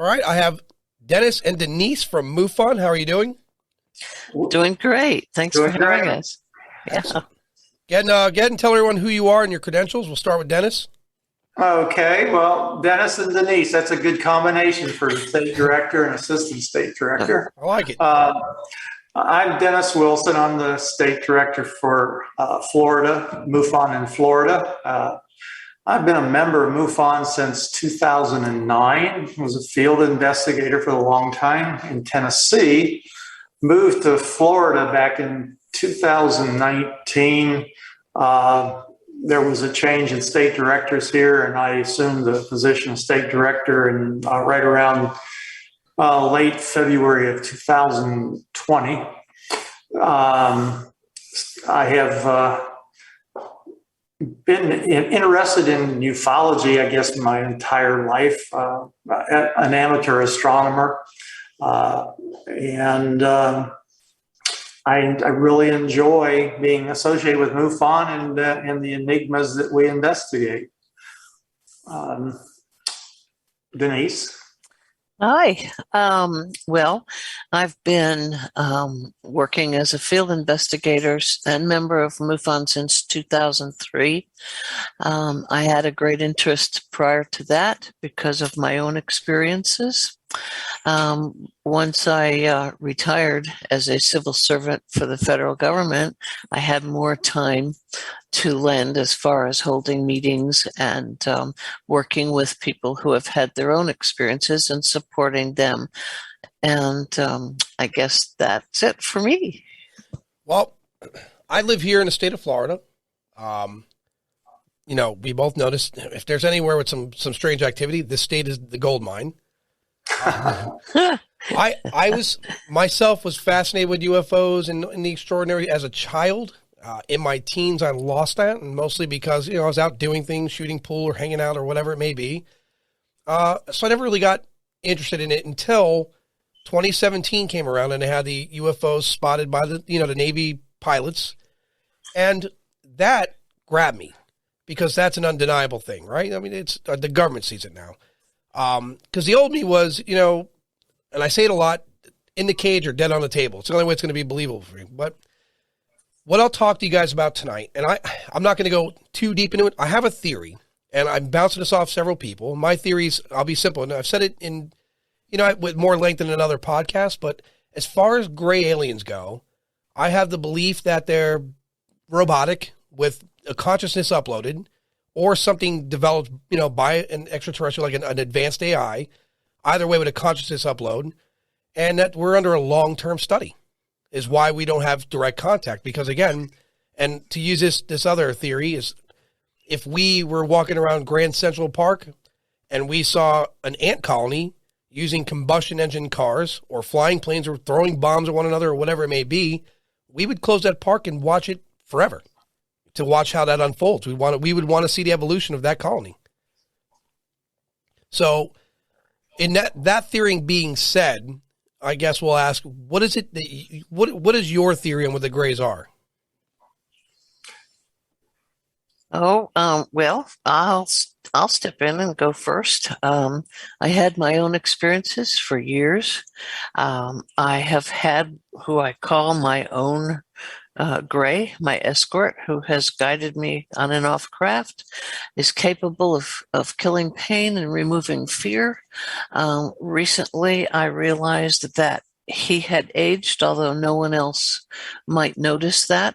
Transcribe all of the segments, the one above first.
right, I have Dennis and Denise from MUFON. How are you doing? Doing great. Thanks for having us. Yeah. Get and tell everyone who you are and your credentials. We'll start with Dennis. Okay, well, Dennis and Denise, that's a good combination for state director and assistant state director. I like it. I'm Dennis Wilson. I'm the state director for Florida, MUFON in Florida. I've been a member of MUFON since 2009. I was a field investigator for a long time in Tennessee. Moved to Florida back in 2019. There was a change in state directors here, and I assumed the position of state director and right around late February of 2020. I have been interested in ufology, I guess, my entire life. An amateur astronomer, and I really enjoy being associated with MUFON and the enigmas that we investigate. Denise? Hi. Well, I've been working as a field investigator and member of MUFON since 2003. I had a great interest prior to that because of my own experiences. Once I retired as a civil servant for the federal government, I had more time to lend as far as holding meetings and working with people who have had their own experiences and supporting them. And I guess that's it for me. Well, I live here in the state of Florida. We both noticed if there's anywhere with some strange activity, this state is the gold mine. I was fascinated with UFOs and the extraordinary as a child. In my teens, I lost that, and mostly because, I was out doing things, shooting pool or hanging out or whatever it may be. So I never really got interested in it until 2017 came around, and they had the UFOs spotted by the Navy pilots. And that grabbed me because that's an undeniable thing, right? I mean, it's the government sees it now. Because the old me was, and I say it a lot, in the cage or dead on the table. It's the only way it's going to be believable for me. But what I'll talk to you guys about tonight, and I'm not going to go too deep into it. I have a theory, and I'm bouncing this off several people. My theories, I'll be simple, and I've said it in, with more length than another podcast, but as far as gray aliens go, I have the belief that they're robotic with a consciousness uploaded, or something developed, by an extraterrestrial, like an advanced AI, either way with a consciousness upload, and that we're under a long-term study is why we don't have direct contact. Because again, and to use this other theory is, if we were walking around Grand Central Park and we saw an ant colony using combustion engine cars or flying planes or throwing bombs at one another or whatever it may be, we would close that park and watch it forever. To watch how that unfolds. We would want to see the evolution of that colony. So in that theory being said, I guess we'll ask, what is it what is your theory on what the grays are? Well, I'll step in and go first. I had my own experiences for years. I have had who I call my own Gray, my escort, who has guided me on and off craft, is capable of killing pain and removing fear. Recently, I realized that he had aged, although no one else might notice that.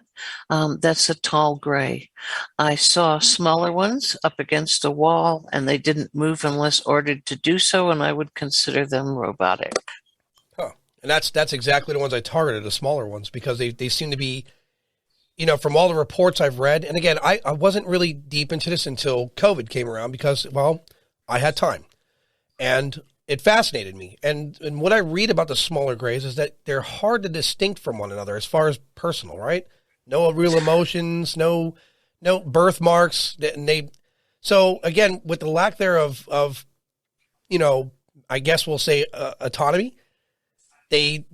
That's a tall gray. I saw smaller ones up against a wall, and they didn't move unless ordered to do so, and I would consider them robotic. And that's exactly the ones I targeted, the smaller ones, because they seem to be, from all the reports I've read. And again, I wasn't really deep into this until COVID came around because, well, I had time. And it fascinated me. And what I read about the smaller grays is that they're hard to distinct from one another as far as personal, right? No real emotions, no birthmarks. So again, with the lack there of I guess we'll say autonomy, they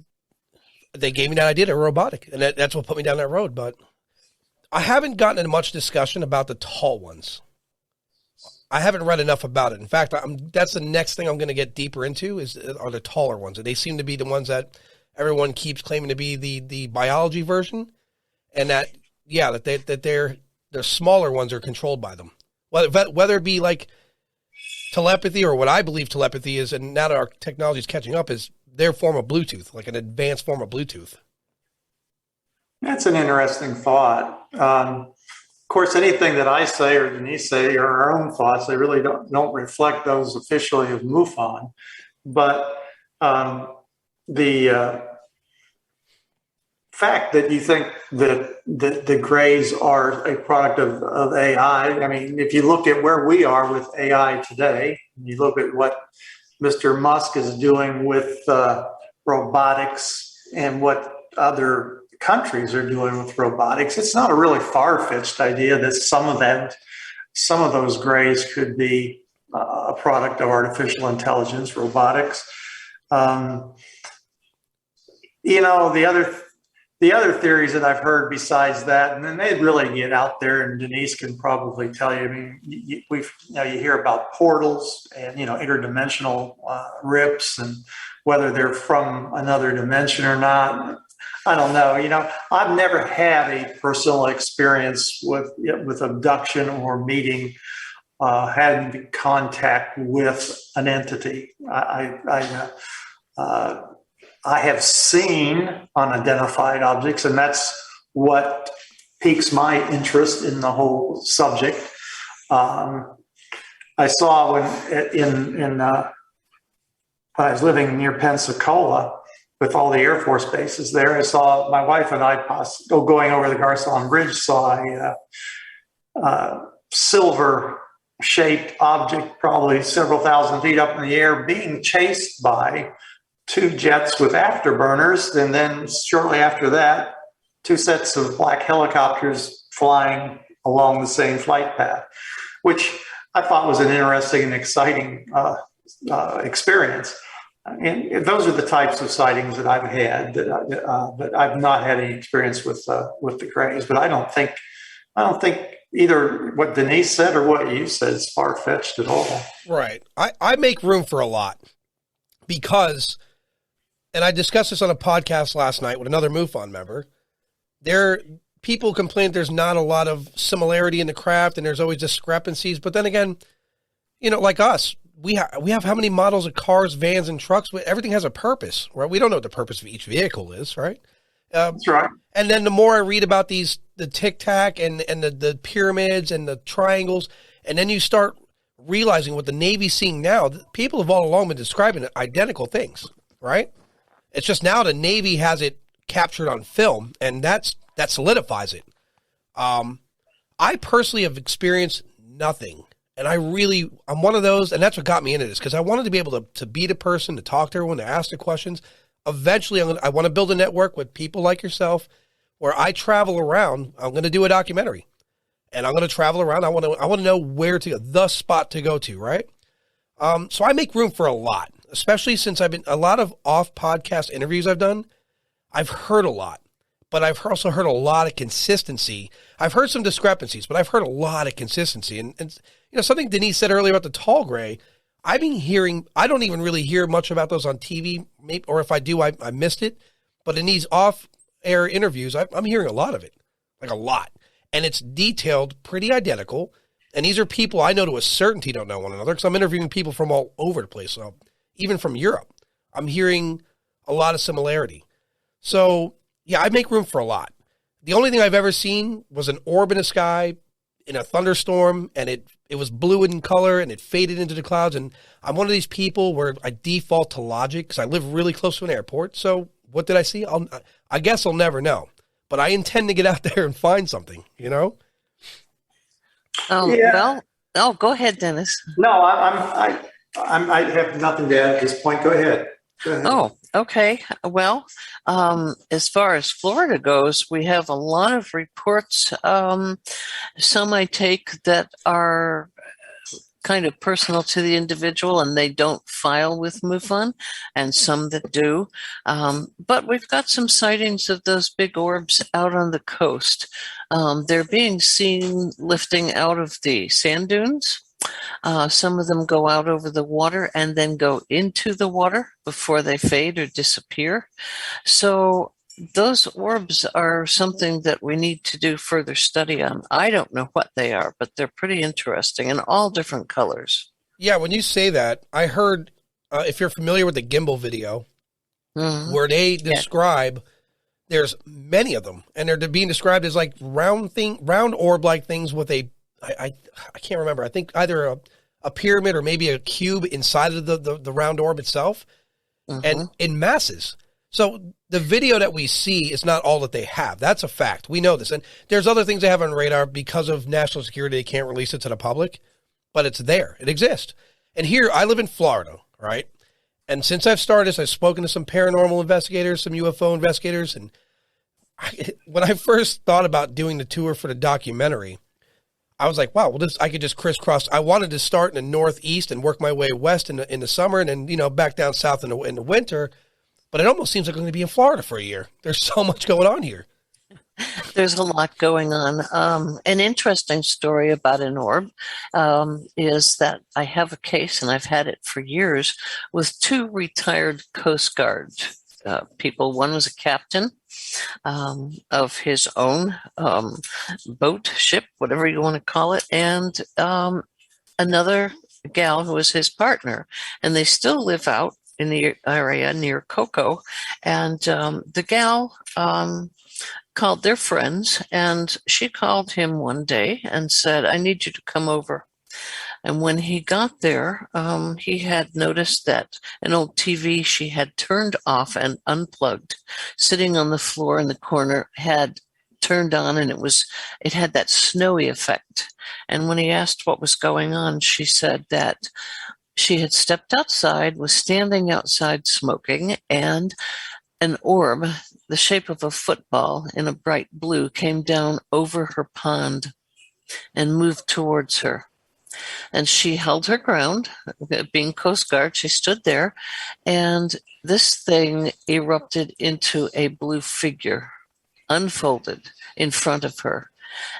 gave me that idea. They're robotic, and that's what put me down that road. But I haven't gotten into much discussion about the tall ones. I haven't read enough about it. In fact, that's the next thing I'm going to get deeper into are the taller ones. And they seem to be the ones that everyone keeps claiming to be the biology version, and that their smaller ones are controlled by them. Whether it be like telepathy or what I believe telepathy is, and now that our technology is catching up, is their form of Bluetooth, like an advanced form of Bluetooth. That's an interesting thought. Of course, anything that I say or Denise say are our own thoughts. They really don't reflect those officially of MUFON. But the fact that you think that the grays are a product of AI, I mean, if you look at where we are with AI today, you look at what Mr. Musk is doing with robotics and what other countries are doing with robotics, it's not a really far-fetched idea that some of those grays could be a product of artificial intelligence, robotics. The other theories that I've heard besides that, and then they really get out there, and Denise can probably tell you. I mean, you hear about portals and interdimensional rips, and whether they're from another dimension or not. I don't know. I've never had a personal experience with abduction or meeting, having contact with an entity. I have seen unidentified objects, and that's what piques my interest in the whole subject. I saw when I was living near Pensacola with all the Air Force bases there. I saw my wife and I going over the Garcon Bridge, saw a silver-shaped object, probably several thousand feet up in the air, being chased by two jets with afterburners, and then shortly after that, two sets of black helicopters flying along the same flight path, which I thought was an interesting and exciting experience. And those are the types of sightings that I've had. But I've not had any experience with the grays. But I don't think either what Denise said or what you said is far-fetched at all. Right. I make room for a lot because. And I discussed this on a podcast last night with another MUFON member. People complain there's not a lot of similarity in the craft and there's always discrepancies. But then again, like us, we have how many models of cars, vans, and trucks? Everything has a purpose, right? We don't know what the purpose of each vehicle is, right? That's right. And then the more I read about the Tic Tac and the pyramids and the triangles, and then you start realizing what the Navy's seeing now, people have all along been describing identical things, right? It's just now the Navy has it captured on film, and that solidifies it. I personally have experienced nothing, and I'm one of those, and that's what got me into this, because I wanted to be able to be the person, to talk to everyone, to ask the questions. Eventually, I want to build a network with people like yourself, where I travel around. I'm going to do a documentary, and I'm going to travel around. I want to know where to go, the spot to go to, right? So I make room for a lot. Especially since a lot of off-podcast interviews I've done, I've heard a lot, but I've also heard a lot of consistency. I've heard some discrepancies, but I've heard a lot of consistency. And something Denise said earlier about the tall gray, I've been hearing, I don't even really hear much about those on TV, maybe, or if I do, I missed it. But in these off-air interviews, I'm hearing a lot of it, like a lot. And it's detailed, pretty identical. And these are people I know to a certainty don't know one another, because I'm interviewing people from all over the place. So even from Europe, I'm hearing a lot of similarity. So, yeah, I make room for a lot. The only thing I've ever seen was an orb in the sky in a thunderstorm, and it was blue in color, and it faded into the clouds. And I'm one of these people where I default to logic because I live really close to an airport. So what did I see? I guess I'll never know. But I intend to get out there and find something, Oh, Yeah. Well, go ahead, Dennis. No, I have nothing to add at this point. Go ahead. Oh, okay. Well, as far as Florida goes, we have a lot of reports. Some I take that are kind of personal to the individual and they don't file with MUFON, and some that do. But we've got some sightings of those big orbs out on the coast. They're being seen lifting out of the sand dunes. Some of them go out over the water and then go into the water before they fade or disappear. So those orbs are something that we need to do further study on. I don't know what they are, but they're pretty interesting in all different colors. Yeah, when you say that, I heard, if you're familiar with the gimbal video, where they describe, there's many of them, and they're being described as like round orb-like things with I can't remember. I think either a pyramid or maybe a cube inside of the round orb itself, and in masses. So the video that we see is not all that they have. That's a fact. We know this. And there's other things they have on radar because of national security. They can't release it to the public, but it's there. It exists. And here, I live in Florida, right? And since I've started this, I've spoken to some paranormal investigators, some UFO investigators. And when I first thought about doing the tour for the documentary, I was like, wow, well, I could just crisscross. I wanted to start in the Northeast and work my way west in the summer and then, back down south in the winter. But it almost seems like I'm going to be in Florida for a year. There's so much going on here. There's a lot going on. An interesting story about an orb is that I have a case, and I've had it for years, with two retired Coast Guard people. One was a captain of his own boat, ship, whatever you want to call it, and another gal who was his partner. And they still live out in the area near Cocoa. And the gal called their friends, and she called him one day and said, I need you to come over. And when he got there, he had noticed that an old TV she had turned off and unplugged, sitting on the floor in the corner, had turned on, and it had that snowy effect. And when he asked what was going on, she said that she had stepped outside, was standing outside smoking, and an orb, the shape of a football in a bright blue, came down over her pond and moved towards her. And she held her ground. Being Coast Guard, she stood there, and this thing erupted into a blue figure, unfolded in front of her,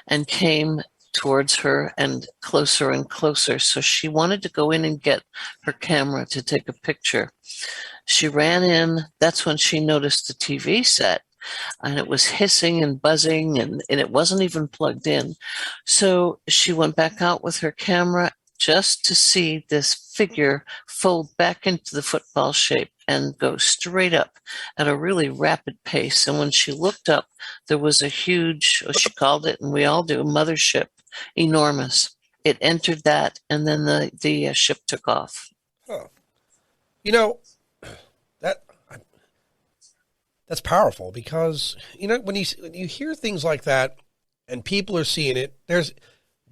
and came towards her and closer. So she wanted to go in and get her camera to take a picture. She ran in. That's when she noticed the TV set, and it was hissing and buzzing, and it wasn't even plugged in. So she went back out with her camera just to see this figure fold back into the football shape and go straight up at a really rapid pace. And when she looked up, there was a huge, she called it, and we all do, mothership, enormous. It entered that, and then the ship took off. Huh. That's powerful because, when you hear things like that and people are seeing it,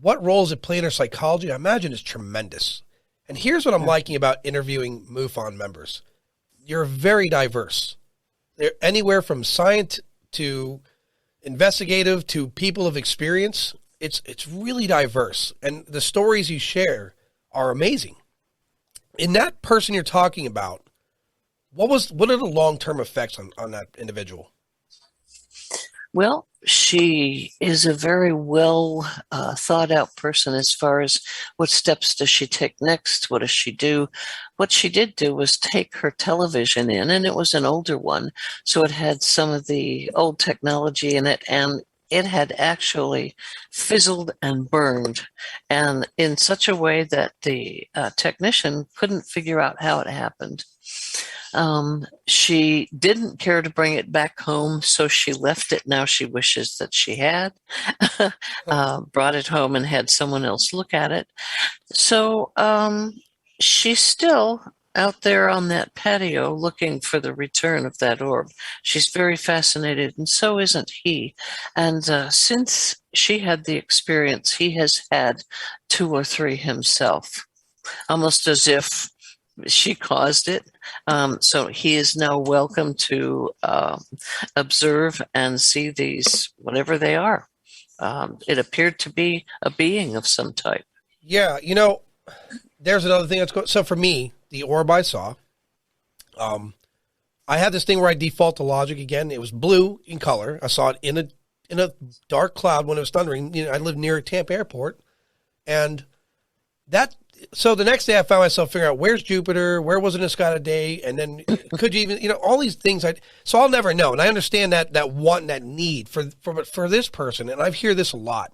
what role is it playing in our psychology? I imagine it's tremendous. And here's what I'm liking about interviewing MUFON members. You're very diverse. They're anywhere from science to investigative to people of experience. It's really diverse. And the stories you share are amazing. In that person you're talking about, what are the long-term effects on that individual? Well, she is a very well thought out person as far as what steps does she take next? What does she do? What she did do was take her television in, and it was an older one, so it had some of the old technology in it, and it had actually fizzled and burned, and in such a way that the technician couldn't figure out how it happened. She didn't care to bring it back home, so she left it. Now she wishes that she had brought it home and had someone else look at it. So she's still out there on that patio looking for the return of that orb. She's very fascinated, and so isn't he. And since she had the experience, he has had 2 or 3 himself, almost as if she caused it. So he is now welcome to observe and see these, whatever they are. It appeared to be a being of some type. Yeah, there's another thing that's going. So for me, the orb I saw, I had this thing where I default to logic again. It was blue in color. I saw it in a dark cloud when it was thundering. I lived near Tampa Airport, and So the next day I found myself figuring out where's Jupiter, where was it in the sky today, and then could you even, all these things. So I'll never know. And I understand that want, that need for this person. And I hear this a lot.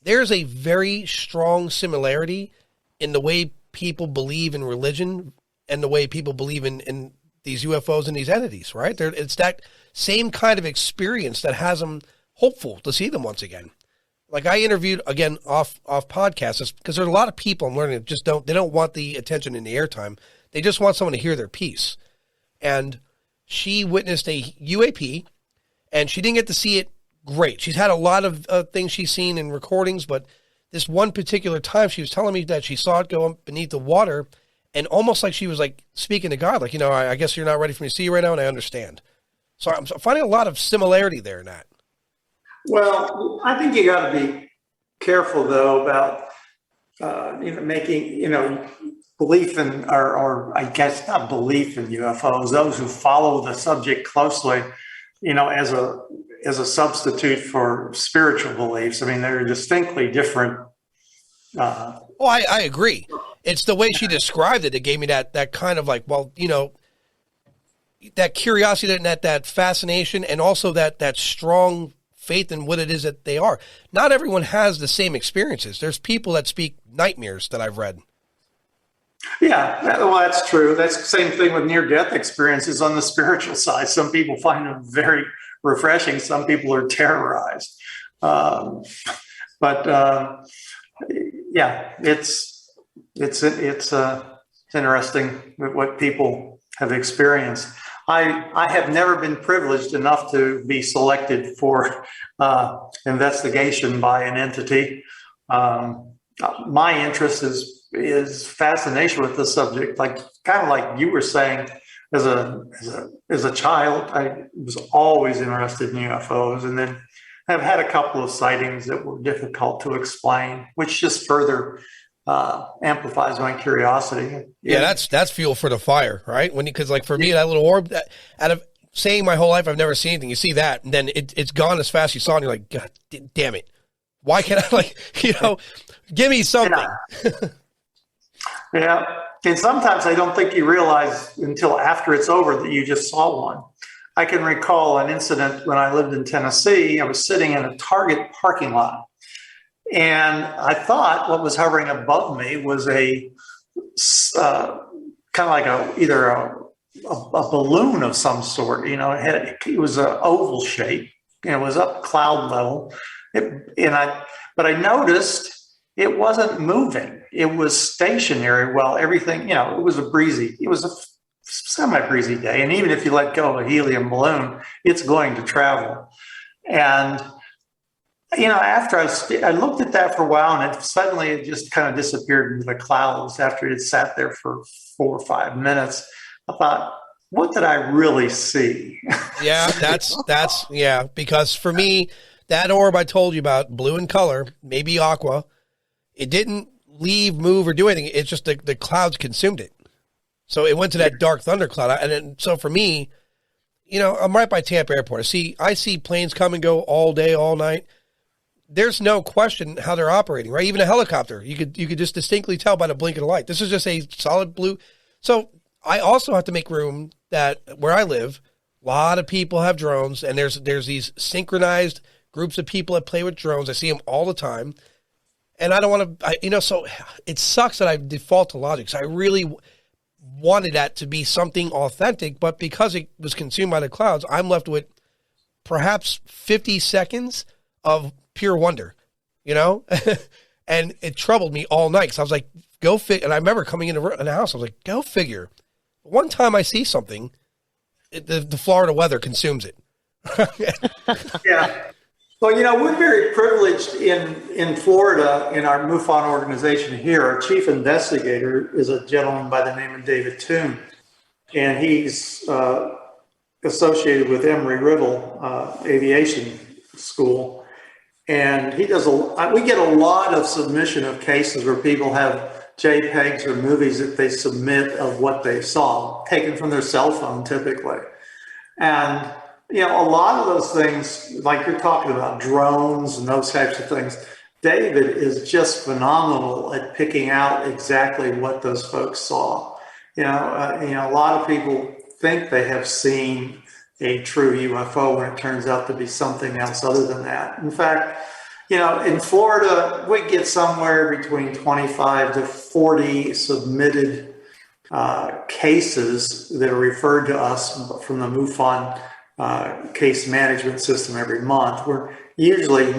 There's a very strong similarity in the way people believe in religion and the way people believe in these UFOs and these entities, right? It's that same kind of experience that has them hopeful to see them once again. Like I interviewed, again, off podcasts, because there's a lot of people I'm learning that they don't want the attention and the airtime. They just want someone to hear their piece. And she witnessed a UAP, and she didn't get to see it great. She's had a lot of things she's seen in recordings, but this one particular time she was telling me that she saw it go up beneath the water, and almost like she was like speaking to God, like, I guess you're not ready for me to see you right now, and I understand. So I'm finding a lot of similarity there in that. Well, I think you got to be careful though about making belief in, or I guess not belief in UFOs. Those who follow the subject closely, as a substitute for spiritual beliefs. I mean, they're distinctly different. I agree. It's the way she described it that gave me that kind of like, that curiosity and that fascination, and also that strong faith in what it is that they are. Not everyone has the same experiences. There's people that speak nightmares that I've read. Yeah, well, that's true. That's the same thing with near-death experiences on the spiritual side. Some people find them very refreshing. Some people are terrorized. Yeah, it's interesting what people have experienced. I have never been privileged enough to be selected for investigation by an entity. My interest is fascination with the subject, kind of like you were saying. As a child, I was always interested in UFOs, and then I've had a couple of sightings that were difficult to explain, which just further amplifies my curiosity. Yeah, that's fuel for the fire, right? Because like for me, that little orb, out of saying my whole life I've never seen anything, you see that, and then it's gone as fast as you saw, and you're like, God damn it, why can't I give me something? Yeah, and sometimes I don't think you realize until after it's over that you just saw one. I can recall an incident when I lived in Tennessee. I was sitting in a Target parking lot, and I thought what was hovering above me was a kind of like either a balloon of some sort. It was an oval shape, and it was up cloud level. But I noticed it wasn't moving. It was stationary while everything, it was a semi-breezy day. And even if you let go of a helium balloon, it's going to travel. And, after I looked at that for a while, and suddenly it just kind of disappeared into the clouds after it had sat there for 4 or 5 minutes. I thought, what did I really see? Yeah, that's because for me, that orb I told you about, blue in color, maybe aqua, it didn't leave, move, or do anything. It's just the clouds consumed it. So it went to that dark thundercloud. And then, so for me, I'm right by Tampa Airport. I see planes come and go all day, all night. There's no question how they're operating, right? Even a helicopter, you could just distinctly tell by the blink of the light. This is just a solid blue. So I also have to make room that where I live, a lot of people have drones, and there's these synchronized groups of people that play with drones. I see them all the time. And I don't want to, so it sucks that I default to logic. So I really wanted that to be something authentic, but because it was consumed by the clouds, I'm left with perhaps 50 seconds of pure wonder, and it troubled me all night. So I was like, go figure. And I remember coming in the house, I was like, go figure. One time I see something, the Florida weather consumes it. Yeah. Well, we're very privileged in Florida in our MUFON organization here. Our chief investigator is a gentleman by the name of David Toon, and he's associated with Embry-Riddle Aviation School. And he does we get a lot of submission of cases where people have JPEGs or movies that they submit of what they saw, taken from their cell phone typically. And a lot of those things, like you're talking about drones and those types of things, David is just phenomenal at picking out exactly what those folks saw. A lot of people think they have seen a true UFO when it turns out to be something else other than that. In fact, in Florida, we get somewhere between 25 to 40 submitted cases that are referred to us from the MUFON case management system every month. We're usually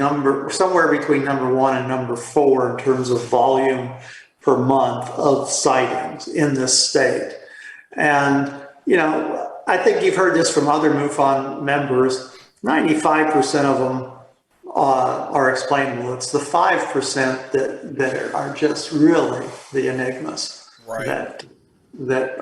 somewhere between number 1 and number 4 in terms of volume per month of sightings in this state. And, I think you've heard this from other MUFON members, 95% of them are explainable. It's the 5% that are just really the enigmas. Right. That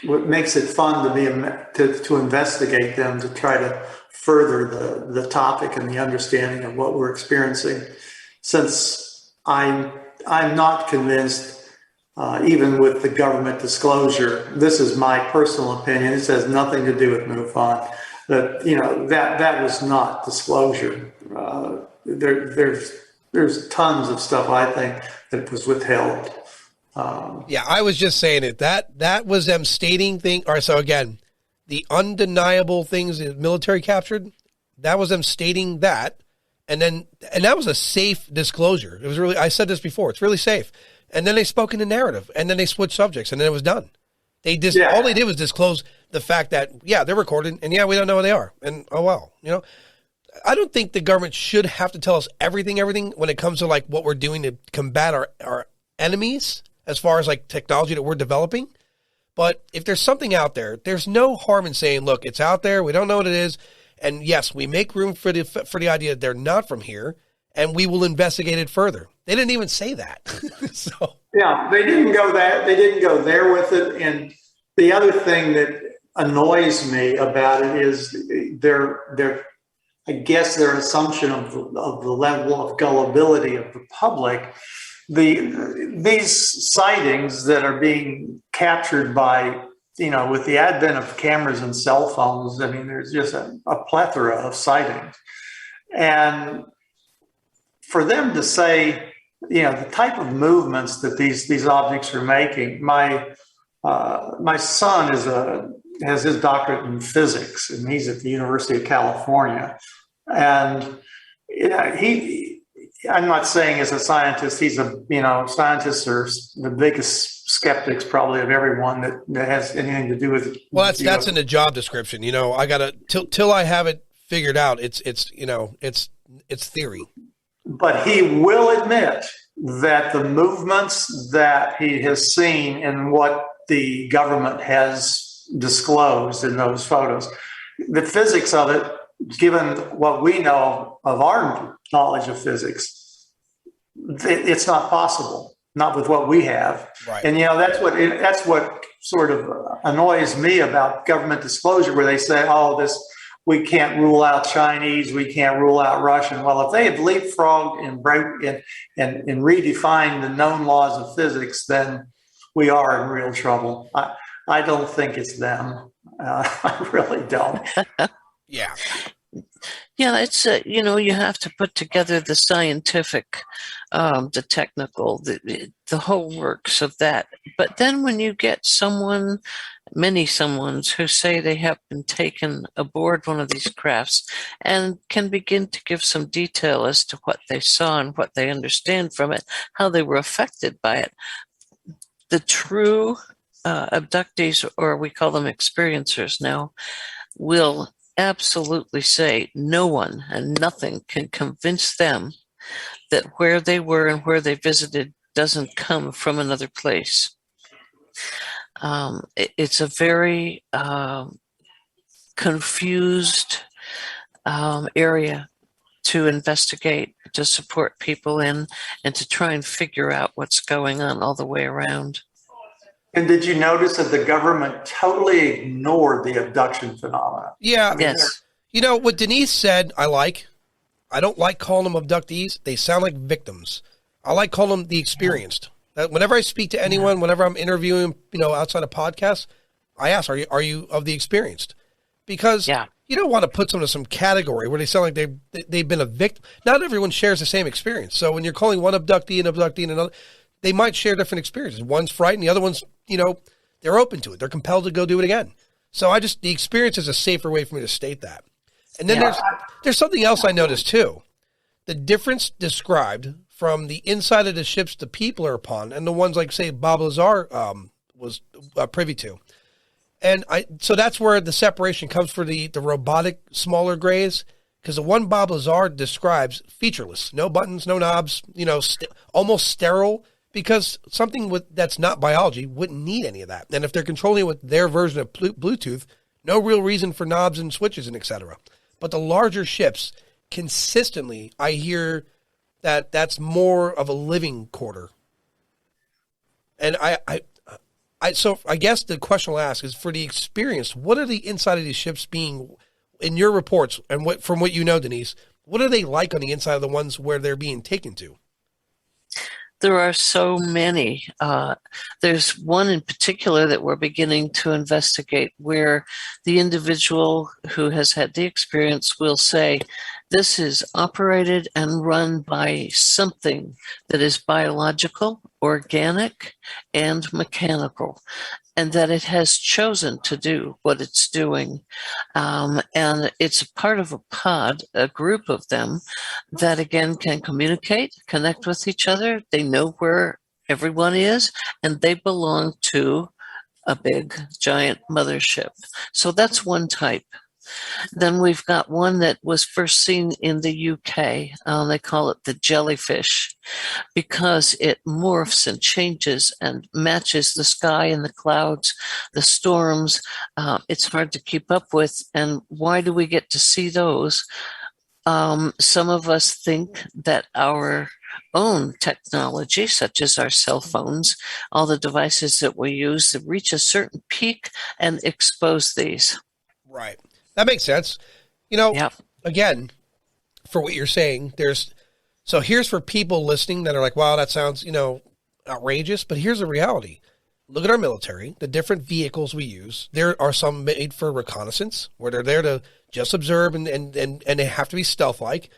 what makes it fun to investigate them, to try to further the topic and the understanding of what we're experiencing. Since I'm not convinced, even with the government disclosure, this is my personal opinion. It has nothing to do with MUFON. That was not disclosure. There's tons of stuff I think that was withheld. I was just saying it. That was them stating things. All right, so again, the undeniable things the military captured, that was them stating that, and that was a safe disclosure. It was really, I said this before, it's really safe. And then they spoke in the narrative, and then they switched subjects, and then it was done. All they did was disclose the fact that, they're recorded, and we don't know where they are. And, oh, well, I don't think the government should have to tell us everything when it comes to, like, what we're doing to combat our enemies as far as, like, technology that we're developing. But if there's something out there, there's no harm in saying, look, it's out there, we don't know what it is, and, yes, we make room for the idea that they're not from here, and we will investigate it further. They didn't even say that. So they didn't go that. They didn't go there with it. And the other thing that annoys me about it is their assumption of the level of gullibility of the public. These sightings that are being captured by, with the advent of cameras and cell phones, I mean, there's just a plethora of sightings. And for them to say, the type of movements that these objects are making, my son has his doctorate in physics, and he's at the University of California. And I'm not saying as a scientist, scientists are the biggest skeptics probably of everyone that has anything to do with it. Well, that's in the job description. I gotta till I have it figured out. It's theory. But he will admit that the movements that he has seen and what the government has disclosed in those photos, the physics of it, given what we know of our knowledge of physics, it's not possible, not with what we have. Right. And, that's what sort of annoys me about government disclosure, where they say, we can't rule out Chinese, we can't rule out Russian. Well, if they have leapfrogged and redefined the known laws of physics, then we are in real trouble. I don't think it's them. I really don't. Yeah. Yeah, it's, you have to put together the scientific, the technical, the whole works of that. But then when you get many someones who say they have been taken aboard one of these crafts and can begin to give some detail as to what they saw and what they understand from it, how they were affected by it, the true abductees, or we call them experiencers now, will absolutely say no one and nothing can convince them that where they were and where they visited doesn't come from another place. It's a very confused area to investigate, to support people in, and to try and figure out what's going on all the way around. And did you notice that the government totally ignored the abduction phenomena? Yeah. Yes. What Denise said, I don't like calling them abductees. They sound like victims. I like calling them the experienced. Whenever I speak to anyone, whenever I'm interviewing, outside of podcasts, I ask, are you of the experienced? Because, you don't want to put them in some category where they sound like they've been a victim. Not everyone shares the same experience. So when you're calling one abductee and another, they might share different experiences. One's frightened, the other one's, they're open to it. They're compelled to go do it again. So the experience is a safer way for me to state that. And then there's something else I noticed too. The difference described from the inside of the ships the people are upon and the ones like, say, Bob Lazar was privy to. And so that's where the separation comes for the robotic smaller grays, because the one Bob Lazar describes featureless, no buttons, no knobs, almost sterile, because something that's not biology wouldn't need any of that. And if they're controlling it with their version of Bluetooth, no real reason for knobs and switches and etc. But the larger ships, consistently, I hear that's more of a living quarter. And so I guess the question I'll ask is, for the experience, what are the inside of these ships being, in your reports, and from what you know, Denise, what are they like on the inside of the ones where they're being taken to? There are so many. There's one in particular that we're beginning to investigate, where the individual who has had the experience will say, this is operated and run by something that is biological, organic, and mechanical, and that it has chosen to do what it's doing. And it's a part of a pod, a group of them that, again, can communicate, connect with each other. They know where everyone is, and they belong to a big, giant mothership. So that's one type. Then we've got one that was first seen in the UK. They call it the Jellyfish, because it morphs and changes and matches the sky and the clouds, the storms. It's hard to keep up with. And why do we get to see those? Some of us think that our own technology, such as our cell phones, all the devices that we use, that reach a certain peak and expose these. Right. That makes sense. Again, for what you're saying, here's for people listening that are like, wow, that sounds, outrageous, but here's the reality. Look at our military, the different vehicles we use. There are some made for reconnaissance, where they're there to just observe and they have to be stealth-like.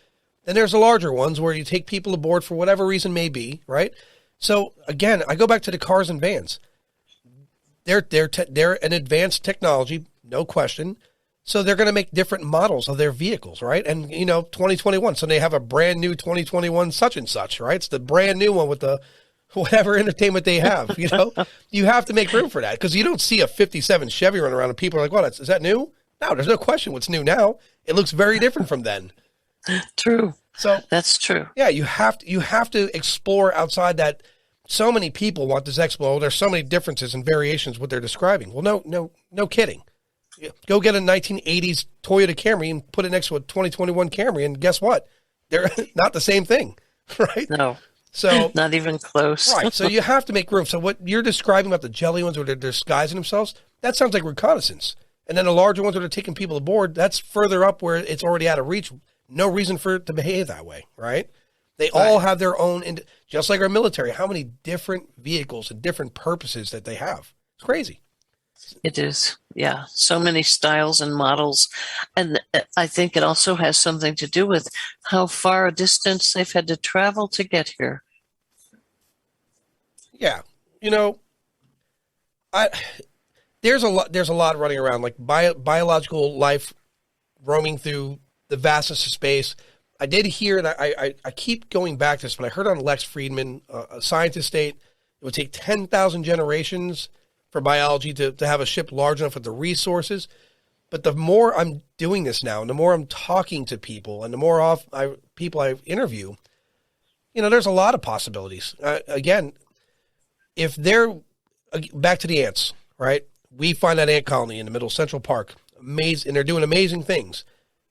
Then there's the larger ones where you take people aboard for whatever reason may be, right? So again, I go back to the cars and vans. They're an advanced technology, no question. So they're going to make different models of their vehicles, right? And, 2021. So they have a brand new 2021 such and such, right? It's the brand new one with the whatever entertainment they have, You have to make room for that, because you don't see a 57 Chevy running around and people are like, what, is that new? No, there's no question what's new now. It looks very different from then. True. So that's true. Yeah, you have to explore outside that. So many people want this expo. There's so many differences and variations what they're describing. Well, no kidding. Go get a 1980s Toyota Camry and put it next to a 2021 Camry, and guess what? They're not the same thing, right? No. So not even close. Right. So you have to make room. So what you're describing about the jelly ones where they're disguising themselves, that sounds like reconnaissance. And then the larger ones where they're taking people aboard, that's further up where it's already out of reach. No reason for it to behave that way, right? They all have their own, just like our military, how many different vehicles and different purposes that they have. It's crazy. It is. Yeah. So many styles and models. And I think it also has something to do with how far a distance they've had to travel to get here. Yeah. There's a lot running around, like biological life roaming through the vastness of space. I did hear, and I keep going back to this, but I heard on Lex Friedman, a scientist, state it would take 10,000 generations for biology to have a ship large enough with the resources. But the more I'm doing this now, and the more I'm talking to people, and the more people I interview, there's a lot of possibilities. Again, if they're back to the ants, right? We find that ant colony in the middle of Central Park, amazing, and they're doing amazing things.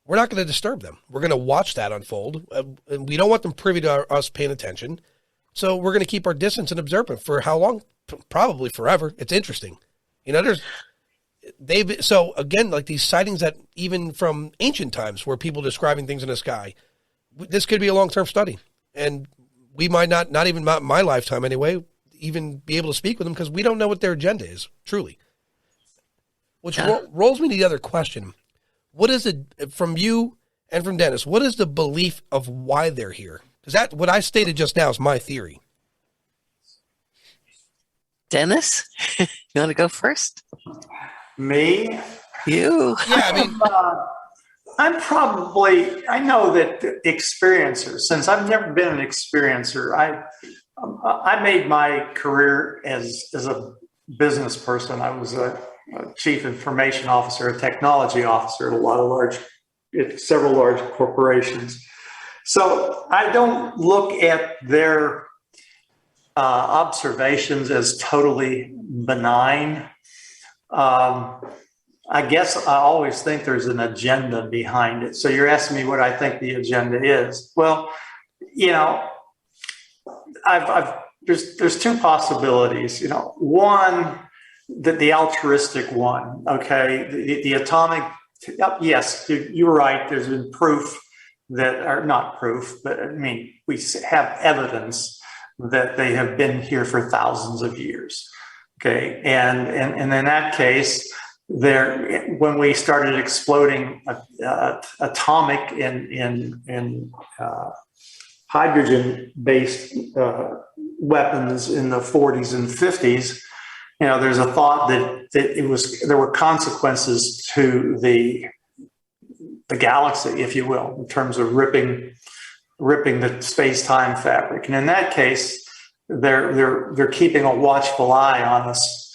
We're not going to disturb them. We're going to watch that unfold. And we don't want them privy to us paying attention. So we're going to keep our distance and observe them for how long? Probably forever. It's interesting. So again, like these sightings that even from ancient times where people describing things in the sky, this could be a long-term study. And we might not even my lifetime anyway, even be able to speak with them because we don't know what their agenda is, truly. Which rolls me to the other question. what is it from you and from Dennis? What is the belief of why they're here? Because that what I stated just now is my theory. Dennis, you want to go first? Me? You. Yeah, I mean, I know that experiencers, since I've never been an experiencer, I made my career as a business person. I was a chief information officer, a technology officer at several large corporations. So I don't look at their observations as totally benign. I guess I always think there's an agenda behind it. So you're asking me what I think the agenda is. Well, there's two possibilities. One, the altruistic one. Okay, the atomic. Yes, you're right. There's been proof or not proof, but I mean we have evidence that they have been here for thousands of years. Okay, and in that case. When we started exploding atomic and hydrogen-based weapons in the 40s and 50s, there's a thought that there were consequences to the galaxy, if you will, in terms of ripping the space-time fabric. And in that case, they're keeping a watchful eye on us.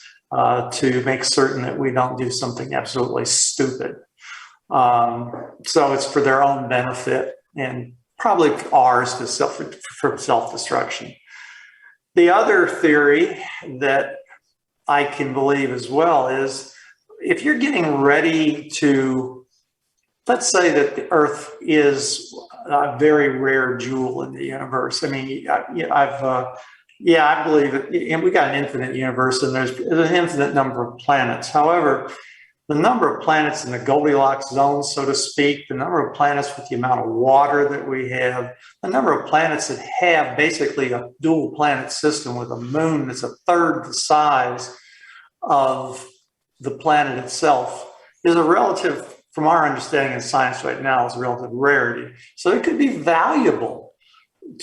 To make certain that we don't do something absolutely stupid. So it's for their own benefit and probably ours for self-destruction. The other theory that I can believe as well is if you're getting ready to, let's say that the Earth is a very rare jewel in the universe. I mean, I believe it, and we got an infinite universe, and there's an infinite number of planets. However, the number of planets in the Goldilocks zone, so to speak, the number of planets with the amount of water that we have, the number of planets that have basically a dual planet system with a moon that's a third the size of the planet itself, is a relative, from our understanding in science right now, is a relative rarity. So it could be valuable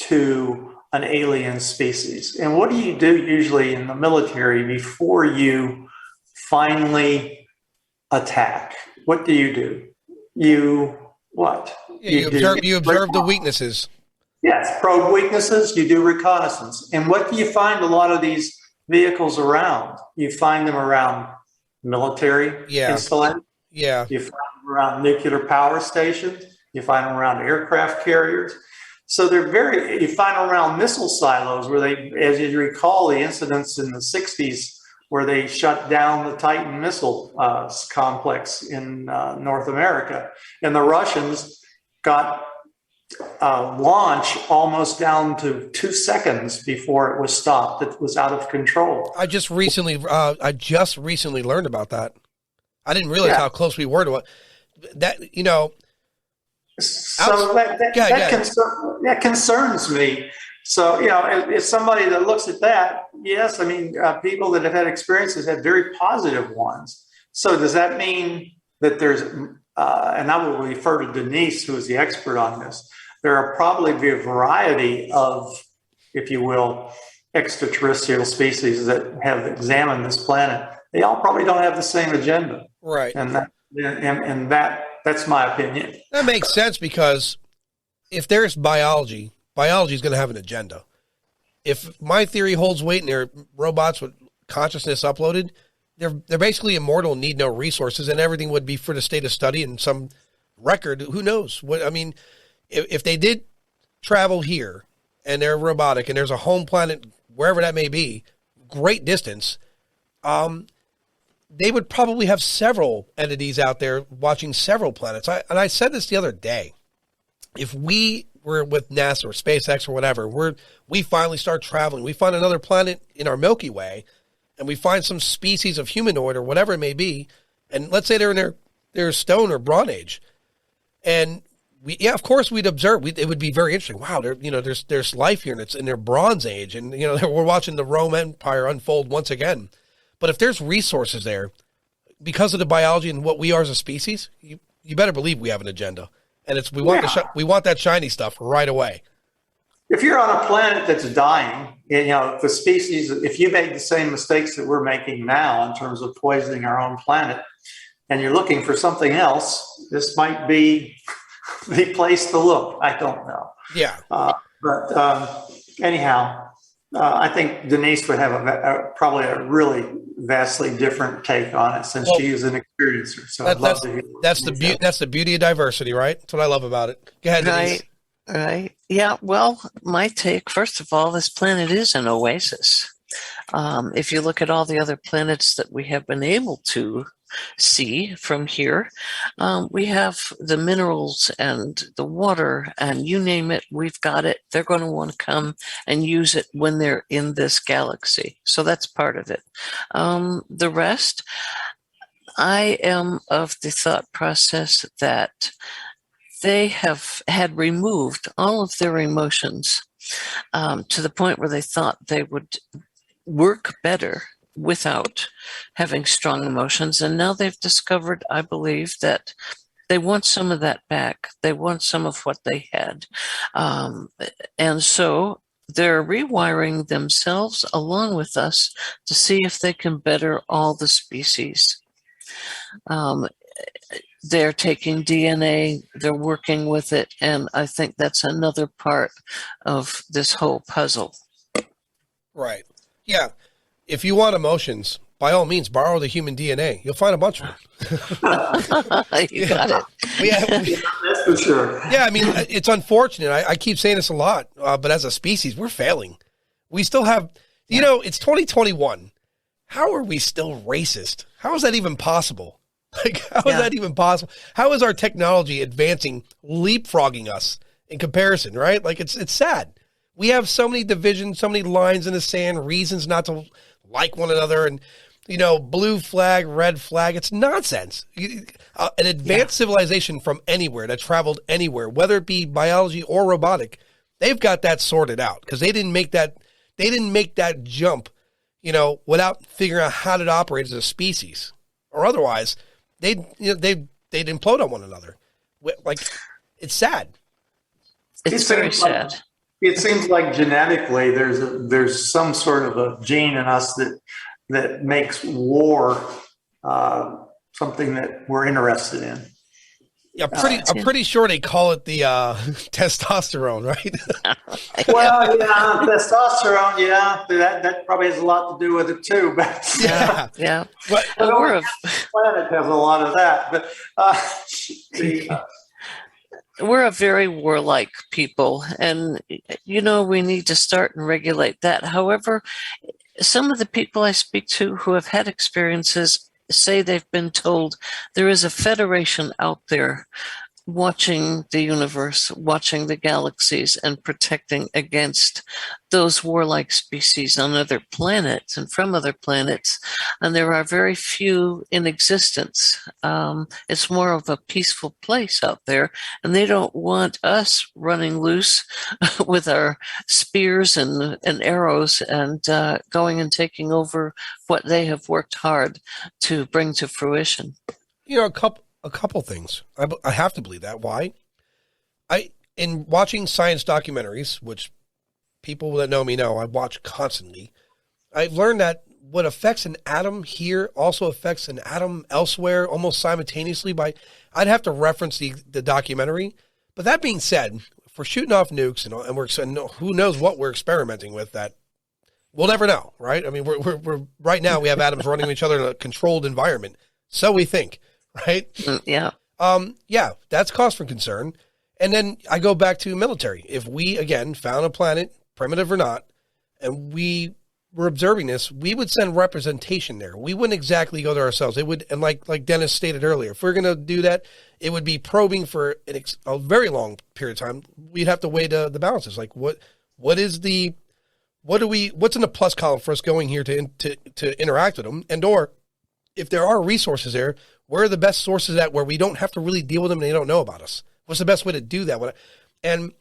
to an alien species. And what do you do usually in the military before you finally attack? What do? You what? You observe the weaknesses. Yes, probe weaknesses, you do reconnaissance. And what do you find a lot of these vehicles around? You find them around military installations. Yeah. You find them around nuclear power stations. You find them around aircraft carriers. So you find them around missile silos where they, as you recall, the incidents in the 60s where they shut down the Titan missile complex in North America. And the Russians got launch almost down to 2 seconds before it was stopped. It was out of control. I just recently learned about that. I didn't realize how close we were to it. That, So that concerns me. So, as somebody that looks at that, yes, I mean, people that have had experiences have very positive ones. So does that mean that there's, and I will refer to Denise, who is the expert on this, there are probably a variety of, if you will, extraterrestrial species that have examined this planet. They all probably don't have the same agenda. Right. And that's my opinion. That makes sense because if there's biology is going to have an agenda. If my theory holds weight and they're robots with consciousness uploaded, they're basically immortal and need no resources, and everything would be for the state of study and some record. Who knows? If they did travel here and they're robotic and there's a home planet, wherever that may be, great distance, they would probably have several entities out there watching several planets. I said this the other day. If we were with NASA or SpaceX or whatever, we finally start traveling, we find another planet in our Milky Way, and we find some species of humanoid or whatever it may be, and let's say they're in their Stone or Bronze Age, and of course we'd observe. It would be very interesting. Wow, there's life here, and it's in their Bronze Age, and we're watching the Roman Empire unfold once again. But if there's resources there, because of the biology and what we are as a species, you better believe we have an agenda, and we want that shiny stuff right away. If you're on a planet that's dying, the species, if you make the same mistakes that we're making now in terms of poisoning our own planet, and you're looking for something else, this might be the place to look. I don't know. Yeah. Anyhow, I think Denise would have probably a really vastly different take on it since she is an experiencer. So I'd love to hear. That's the beauty of diversity, right? That's what I love about it. Go ahead, Denise. Right. Yeah. Well, my take, first of all, this planet is an oasis. If you look at all the other planets that we have been able to see from here, we have the minerals and the water and you name it, we've got it. They're going to want to come and use it when they're in this galaxy. So that's part of it. The rest, I am of the thought process that they have had removed all of their emotions to the point where they thought they would work better without having strong emotions. And now they've discovered, I believe, that they want some of that back. They want some of what they had. And so they're rewiring themselves along with us to see if they can better all the species. They're taking DNA, they're working with it, and I think that's another part of this whole puzzle. Right. Yeah. If you want emotions, by all means, borrow the human DNA. You'll find a bunch of them. You got it. Yeah, that's for sure. Yeah, I mean, it's unfortunate. I keep saying this a lot, but as a species, we're failing. We still have, it's 2021. How are we still racist? How is that even possible? How is that even possible? How is our technology advancing, leapfrogging us in comparison, right? It's sad. We have so many divisions, so many lines in the sand, reasons not to like one another, and, blue flag, red flag. It's nonsense. An advanced civilization from anywhere that traveled anywhere, whether it be biology or robotic, they've got that sorted out because they didn't make that jump, without figuring out how to operate as a species, or otherwise they'd implode on one another. It's sad. It's very sad. It seems like genetically there's some sort of a gene in us that makes war something that we're interested in. Yeah, I'm pretty sure they call it the testosterone, right? Well, yeah, testosterone. Yeah, that probably has a lot to do with it too. But yeah. But the planet has a lot of that. But we're a very warlike people, and we need to start and regulate that. However, some of the people I speak to who have had experiences say they've been told there is a federation out there watching the universe, watching the galaxies, and protecting against those warlike species on other planets and from other planets. And there are very few in existence. It's more of a peaceful place out there, and they don't want us running loose with our spears and arrows and going and taking over what they have worked hard to bring to fruition. A couple things. I have to believe that. Why? In watching science documentaries, which people that know me know I watch constantly, I've learned that what affects an atom here also affects an atom elsewhere almost simultaneously. I'd have to reference the documentary. But that being said, if we're shooting off nukes and who knows what we're experimenting with, that we'll never know, right? I mean, we're right now we have atoms running each other in a controlled environment. So we think. Right? Yeah. That's cause for concern. And then I go back to military. If we, again, found a planet, primitive or not, and we were observing this, we would send representation there. We wouldn't exactly go there ourselves. It would, and like Dennis stated earlier, if we're going to do that, it would be probing for a very long period of time. We'd have to weigh the balances. Like what's in the plus column for us going here to interact with them, and or if there are resources there, where are the best sources at where we don't have to really deal with them and they don't know about us? What's the best way to do that? And,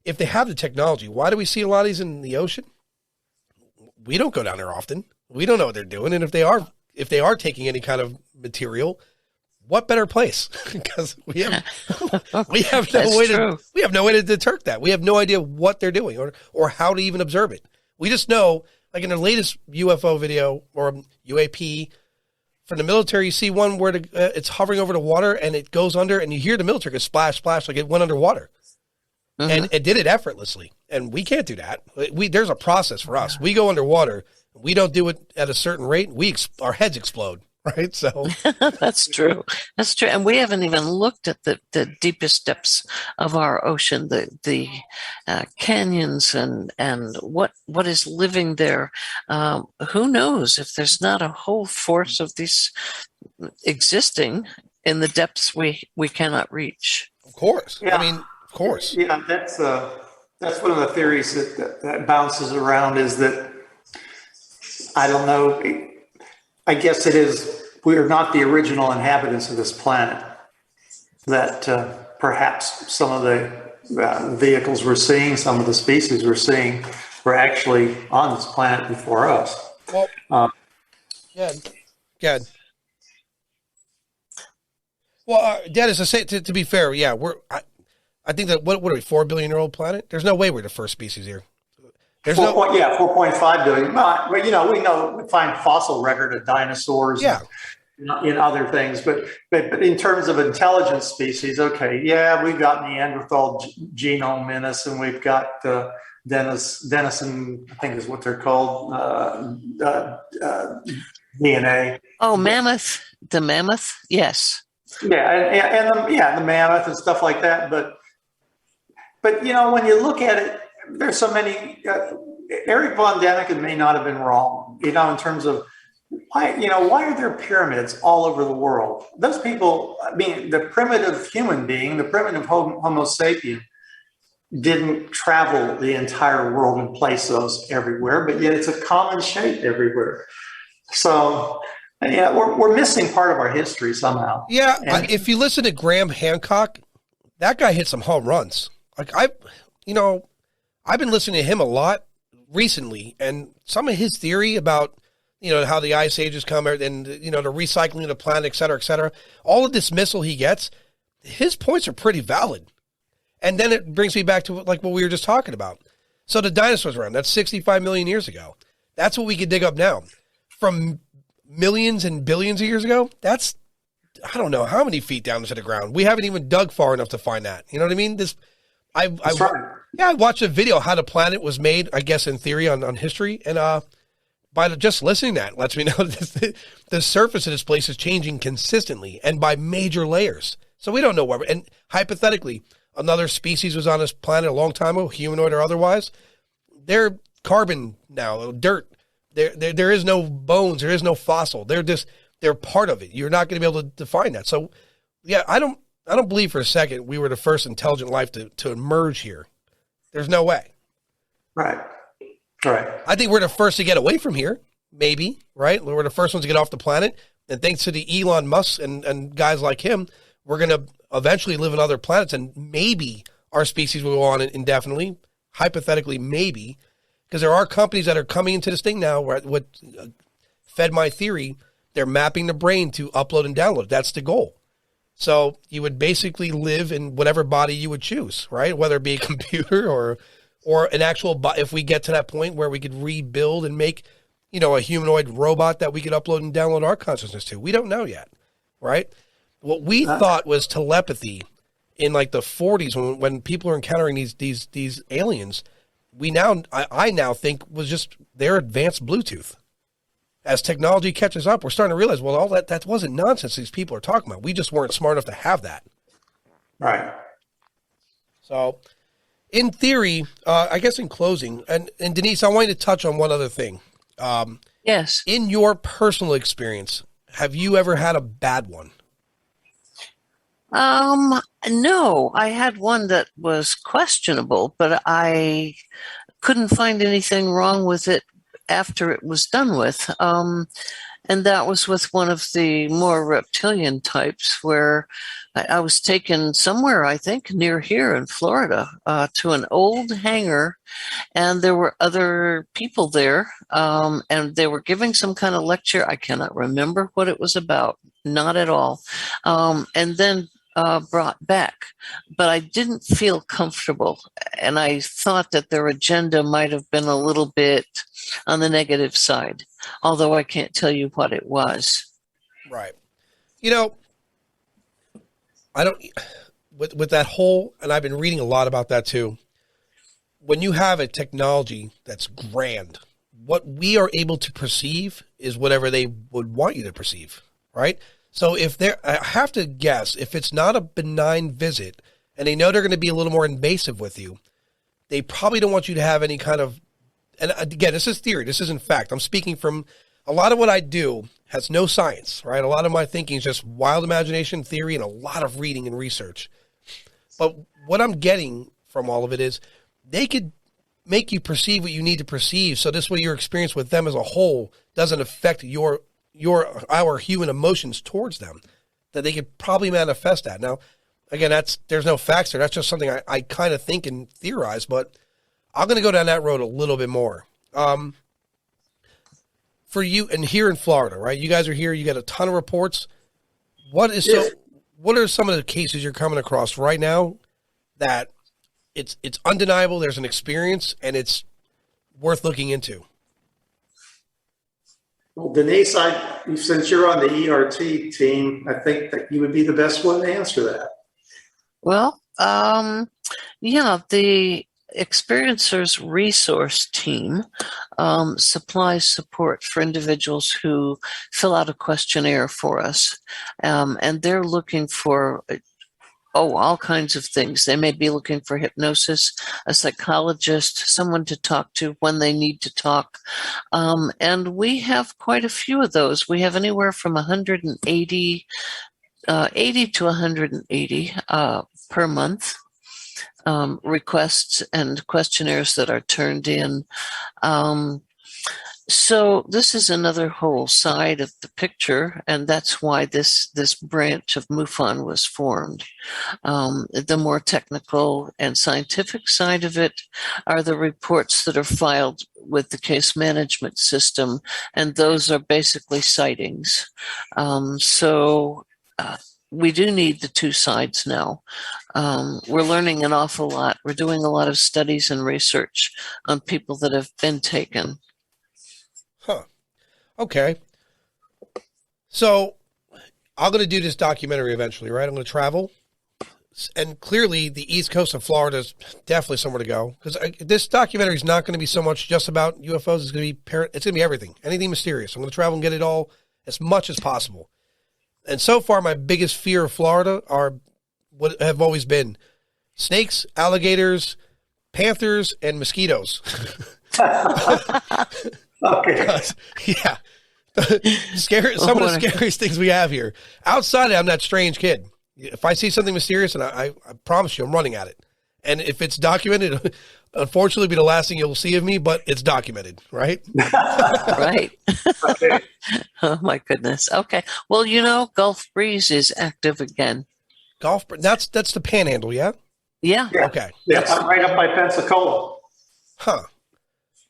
if they have the technology, why do we see a lot of these in the ocean? We don't go down there often. We don't know what they're doing. And if they are taking any kind of material, what better place? Because we have no way to deter that. We have no idea what they're doing or how to even observe it. We just know, like in the latest UFO video or UAP from the military, you see one where it's hovering over the water and it goes under, and you hear the military go splash, splash, like it went underwater. And it did it effortlessly. And we can't do that. There's a process for us. We go underwater. We don't do it at a certain rate. Our heads explode, right? So that's true. That's true. And we haven't even looked at the deepest depths of our ocean, the canyons and what is living there. Who knows if there's not a whole force of these existing in the depths we cannot reach. Of course. Yeah. I mean, of course. Yeah, that's one of the theories that bounces around, is that, I don't know, I guess it is, we are not the original inhabitants of this planet, that perhaps some of the vehicles we're seeing, some of the species we're seeing, were actually on this planet before us. Well, good. Well, Dennis, to be fair, yeah, I think that what are we, 4 billion year old planet? There's no way we're the first species here. There's 4.5 billion. But we find fossil record of dinosaurs. Yeah. In other things, but in terms of intelligent species, okay, yeah, we've got Neanderthal genome in us, and we've got Denison, I think is what they're called, DNA. Oh, mammoth, the mammoth, yes. Yeah, the mammoth and stuff like that. But when you look at it, there's so many. Eric von Däniken may not have been wrong, in terms of why are there pyramids all over the world? Those people, I mean, the primitive human being, the primitive Homo sapien, didn't travel the entire world and place those everywhere, but yet it's a common shape everywhere. So, yeah, we're missing part of our history somehow. Yeah, if you listen to Graham Hancock, that guy hit some home runs. Like I've been listening to him a lot recently, and some of his theory about how the ice ages come and the recycling of the planet, et cetera, all the dismissal he gets, his points are pretty valid. And then it brings me back to like what we were just talking about. So the dinosaurs around, that's 65 million years ago. That's what we could dig up now. From millions and billions of years ago, that's, I don't know how many feet down into the ground. We haven't even dug far enough to find that. You know what I mean? I watched a video how the planet was made, I guess in theory on history, and by just listening to that lets me know the surface of this place is changing consistently and by major layers. So we don't know where. And hypothetically, another species was on this planet a long time ago, humanoid or otherwise. They're carbon now, dirt. There is no bones. There is no fossil. They're part of it. You're not going to be able to define that. So, yeah, I don't believe for a second we were the first intelligent life to emerge here. There's no way. Right. Right. I think we're the first to get away from here, maybe, right? We're the first ones to get off the planet. And thanks to the Elon Musk and guys like him, we're going to eventually live on other planets, and maybe our species will go on indefinitely, hypothetically, maybe, because there are companies that are coming into this thing now where what fed my theory, they're mapping the brain to upload and download. That's the goal. So you would basically live in whatever body you would choose, right? Whether it be a computer or an actual body, if we get to that point where we could rebuild and make, a humanoid robot that we could upload and download our consciousness to. We don't know yet, right? What we thought was telepathy in like the 40s when people are encountering these aliens, I now think was just their advanced Bluetooth. As technology catches up, we're starting to realize, well, all that wasn't nonsense these people are talking about. We just weren't smart enough to have that. Right. So, in theory, I guess in closing, and Denise, I wanted to touch on one other thing. Yes. In your personal experience, have you ever had a bad one? No, I had one that was questionable, but I couldn't find anything wrong with it after it was done with. And that was with one of the more reptilian types where I was taken somewhere, I think, near here in Florida, to an old hangar, and there were other people there, and they were giving some kind of lecture. I cannot remember what it was about, not at all. And then brought back, but I didn't feel comfortable. And I thought that their agenda might have been a little bit on the negative side, although I can't tell you what it was. Right. You know, I don't, with that whole, and I've been reading a lot about that too. When you have a technology that's grand, what we are able to perceive is whatever they would want you to perceive, right? So if I have to guess, if it's not a benign visit and they know they're going to be a little more invasive with you, they probably don't want you to have any kind of, and again, this is theory, this isn't fact. I'm speaking from a lot of what I do has no science, right? A lot of my thinking is just wild imagination, theory, and a lot of reading and research. But what I'm getting from all of it is they could make you perceive what you need to perceive. So this way your experience with them as a whole doesn't affect our human emotions towards them, that they could probably manifest that. Now, again, there's no facts there. That's just something I kind of think and theorize, but I'm going to go down that road a little bit more. For you, and here in Florida, right? You guys are here. You got a ton of reports. What are some of the cases you're coming across right now that it's undeniable? There's an experience and it's worth looking into. Well, Denise, since you're on the ERT team, I think that you would be the best one to answer that. Well, yeah, the Experiencers Resource Team supplies support for individuals who fill out a questionnaire for us, and they're looking for all kinds of things. They may be looking for hypnosis, a psychologist, someone to talk to when they need to talk. And we have quite a few of those. We have anywhere from 80 to 180 per month requests and questionnaires that are turned in. So this is another whole side of the picture, and that's why this branch of MUFON was formed. The more technical and scientific side of it are the reports that are filed with the case management system, and those are basically sightings. We do need the two sides now. We're learning an awful lot. We're doing a lot of studies and research on people that have been taken. Huh. Okay. So I'm going to do this documentary eventually, right? I'm going to travel. And clearly the East Coast of Florida is definitely somewhere to go, because this documentary is not going to be so much just about UFOs. It's going to be everything, anything mysterious. I'm going to travel and get it all as much as possible. And so far, my biggest fear of Florida are what have always been snakes, alligators, panthers, and mosquitoes. Okay. Yeah. Some of the scariest things we have here. Outside, I'm that strange kid. If I see something mysterious, and I promise you, I'm running at it. And if it's documented, unfortunately, it'll be the last thing you'll see of me, but it's documented, right? Right. Okay. Oh, my goodness. Okay. Well, Gulf Breeze is active again. That's the Panhandle, yeah? Yeah. Okay. Yeah, I'm right up by Pensacola. Huh.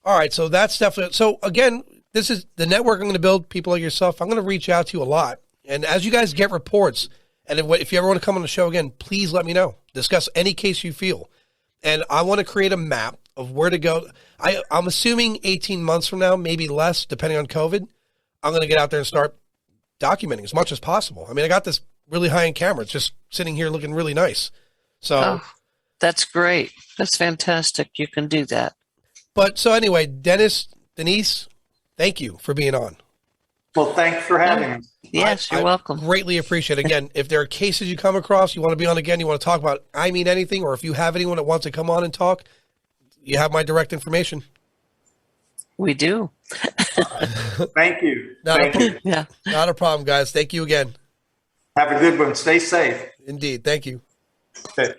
All right, so that's definitely, so again, this is the network I'm going to build, people like yourself. I'm going to reach out to you a lot. And as you guys get reports, and if you ever want to come on the show again, please let me know. Discuss any case you feel. And I want to create a map of where to go. I'm assuming 18 months from now, maybe less, depending on COVID, I'm going to get out there and start documenting as much as possible. I mean, I got this really high-end camera. It's just sitting here looking really nice. So that's great. That's fantastic. You can do that. But so anyway, Denise, thank you for being on. Well, thanks for having us. Yes, you're welcome. Greatly appreciate it. Again, if there are cases you come across, you want to be on again, you want to talk about anything, or if you have anyone that wants to come on and talk, you have my direct information. We do. Thank you. Not a problem, guys. Thank you again. Have a good one. Stay safe. Indeed. Thank you. Okay.